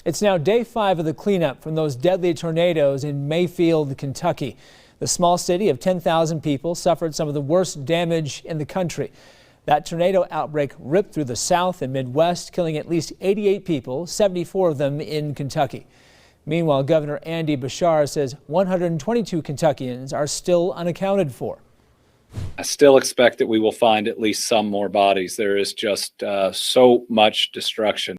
It's now day 5 of the cleanup from those deadly tornadoes in Mayfield, Kentucky. The small city of 10,000 people suffered some of the worst damage in the country. That tornado outbreak ripped through the South and Midwest, killing at least 88 people, 74 of them in Kentucky. Meanwhile, Governor Andy Beshear says 122 Kentuckians are still unaccounted for. I still expect that we will find at least some more bodies. There is just so much destruction.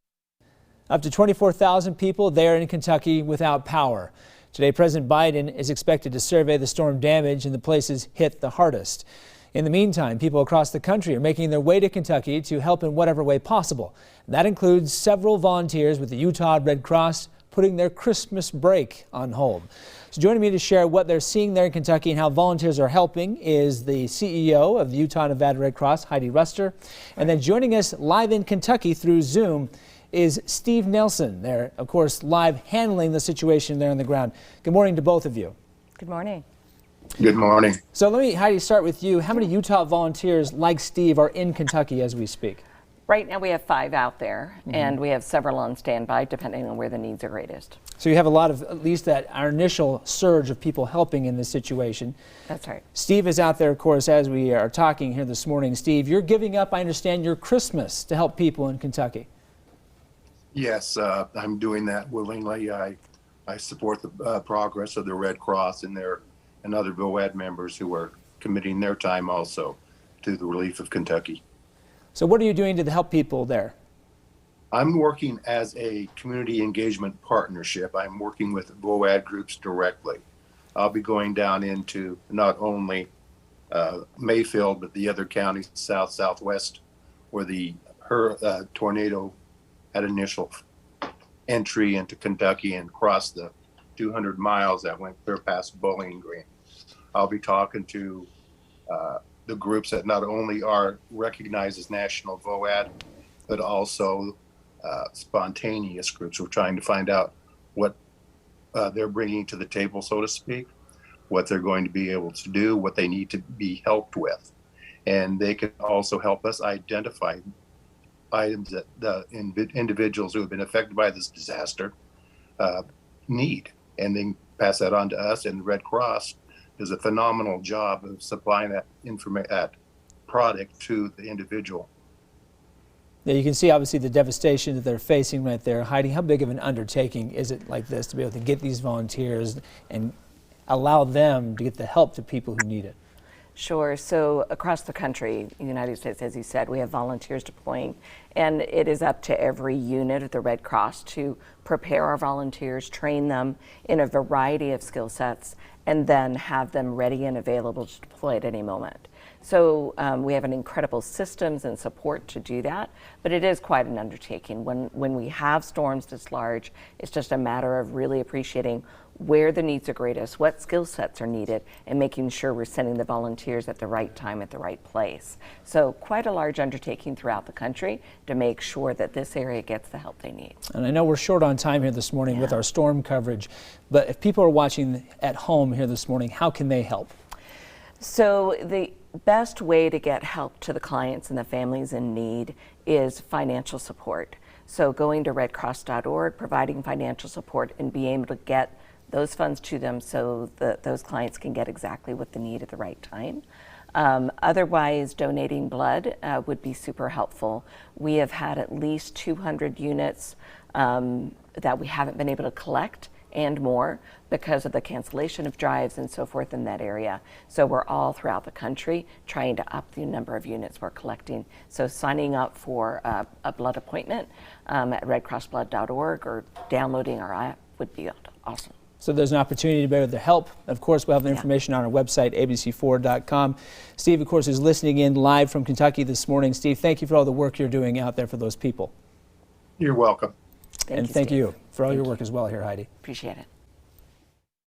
Up to 24,000 people there in Kentucky without power. Today, President Biden is expected to survey the storm damage in the places hit the hardest. In the meantime, people across the country are making their way to Kentucky to help in whatever way possible. That includes several volunteers with the Utah Red Cross putting their Christmas break on hold. So joining me to share what they're seeing there in Kentucky and how volunteers are helping is the CEO of the Utah Nevada Red Cross, Heidi Ruster. And then joining us live in Kentucky through Zoom is Steve Nelson. They're, of course, live handling the situation there on the ground. Good morning to both of you. Good morning. Good morning. So let me, Heidi, start with you. How many Utah volunteers like Steve are in Kentucky as we speak? Right now we have 5 out there, and we have several on standby depending on where the needs are greatest. So you have a lot of, at least that our initial surge of people helping in this situation. That's right. Steve is out there, of course, as we are talking here this morning. Steve, you're giving up, I understand, your Christmas to help people in Kentucky. Yes, I'm doing that willingly. I support the progress of the Red Cross and other VOAD members who are committing their time also to the relief of Kentucky. So what are you doing to help people there? I'm working as a community engagement partnership. I'm working with VOAD groups directly. I'll be going down into not only Mayfield, but the other counties, south, southwest, where the tornado had initial entry into Kentucky and crossed the 200 miles that went clear past Bowling Green. I'll be talking to the groups that not only are recognized as national VOAD, but also spontaneous groups. We're trying to find out what they're bringing to the table, so to speak, what they're going to be able to do, what they need to be helped with. And they can also help us identify items that the individuals who have been affected by this disaster need, and then pass that on to us. And the Red Cross does a phenomenal job of supplying that product to the individual. Yeah, you can see obviously the devastation that they're facing right there. Heidi, how big of an undertaking is it like this to be able to get these volunteers and allow them to get the help to people who need it? Sure. So across the country, the United States, as you said, we have volunteers deploying, and it is up to every unit of the Red Cross to prepare our volunteers, train them in a variety of skill sets, and then have them ready and available to deploy at any moment. So we have an incredible systems and support to do that, but it is quite an undertaking. When we have storms this large, it's just a matter of really appreciating where the needs are greatest, what skill sets are needed, and making sure we're sending the volunteers at the right time at the right place. So quite a large undertaking throughout the country to make sure that this area gets the help they need. And I know we're short on time here this morning with our storm coverage, but if people are watching at home here this morning, how can they help? So the best way to get help to the clients and the families in need is financial support. So going to redcross.org, providing financial support, and being able to get those funds to them so that those clients can get exactly what they need at the right time. Otherwise, donating blood would be super helpful. We have had at least 200 units that we haven't been able to collect and more because of the cancellation of drives and so forth in that area. So we're all throughout the country trying to up the number of units we're collecting. So signing up for a blood appointment at redcrossblood.org or downloading our app would be awesome. So there's an opportunity to be able to help. Of course, we'll have the information on our website, abc4.com. Steve, of course, is listening in live from Kentucky this morning. Steve, thank you for all the work you're doing out there for those people. You're welcome. Thank you for all your work as well here, Heidi. Appreciate it.